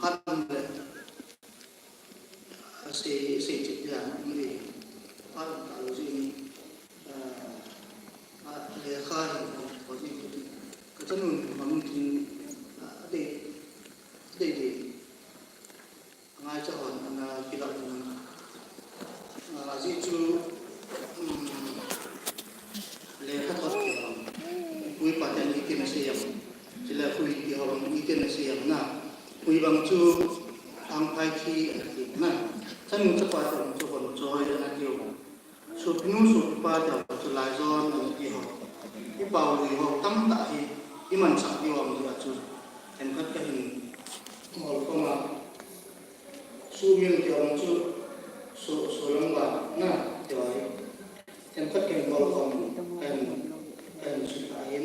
khăn lệ sẽ chết nhà đi khăn tạo gì lệ khai có gì cái chân mình mà mình thì để ngay cho họ là cái loại là gì chú lệ khát thuật quý bà chân ý kiến xem chỉ là quý thì họ bằng ý kiến xem na quý bằng chú ang phai khi na chân mình chấp vào trong chỗ còn trôi là nhiều số pinu số pa theo số lại do là cái họ cái bào thì họ tâm tại thì cái mình sẵn nhiều ông thì chú em cất cái hình một con mà số miếng thì ông chú số lông bạc na thì vậy em cất cái bào không em sự tại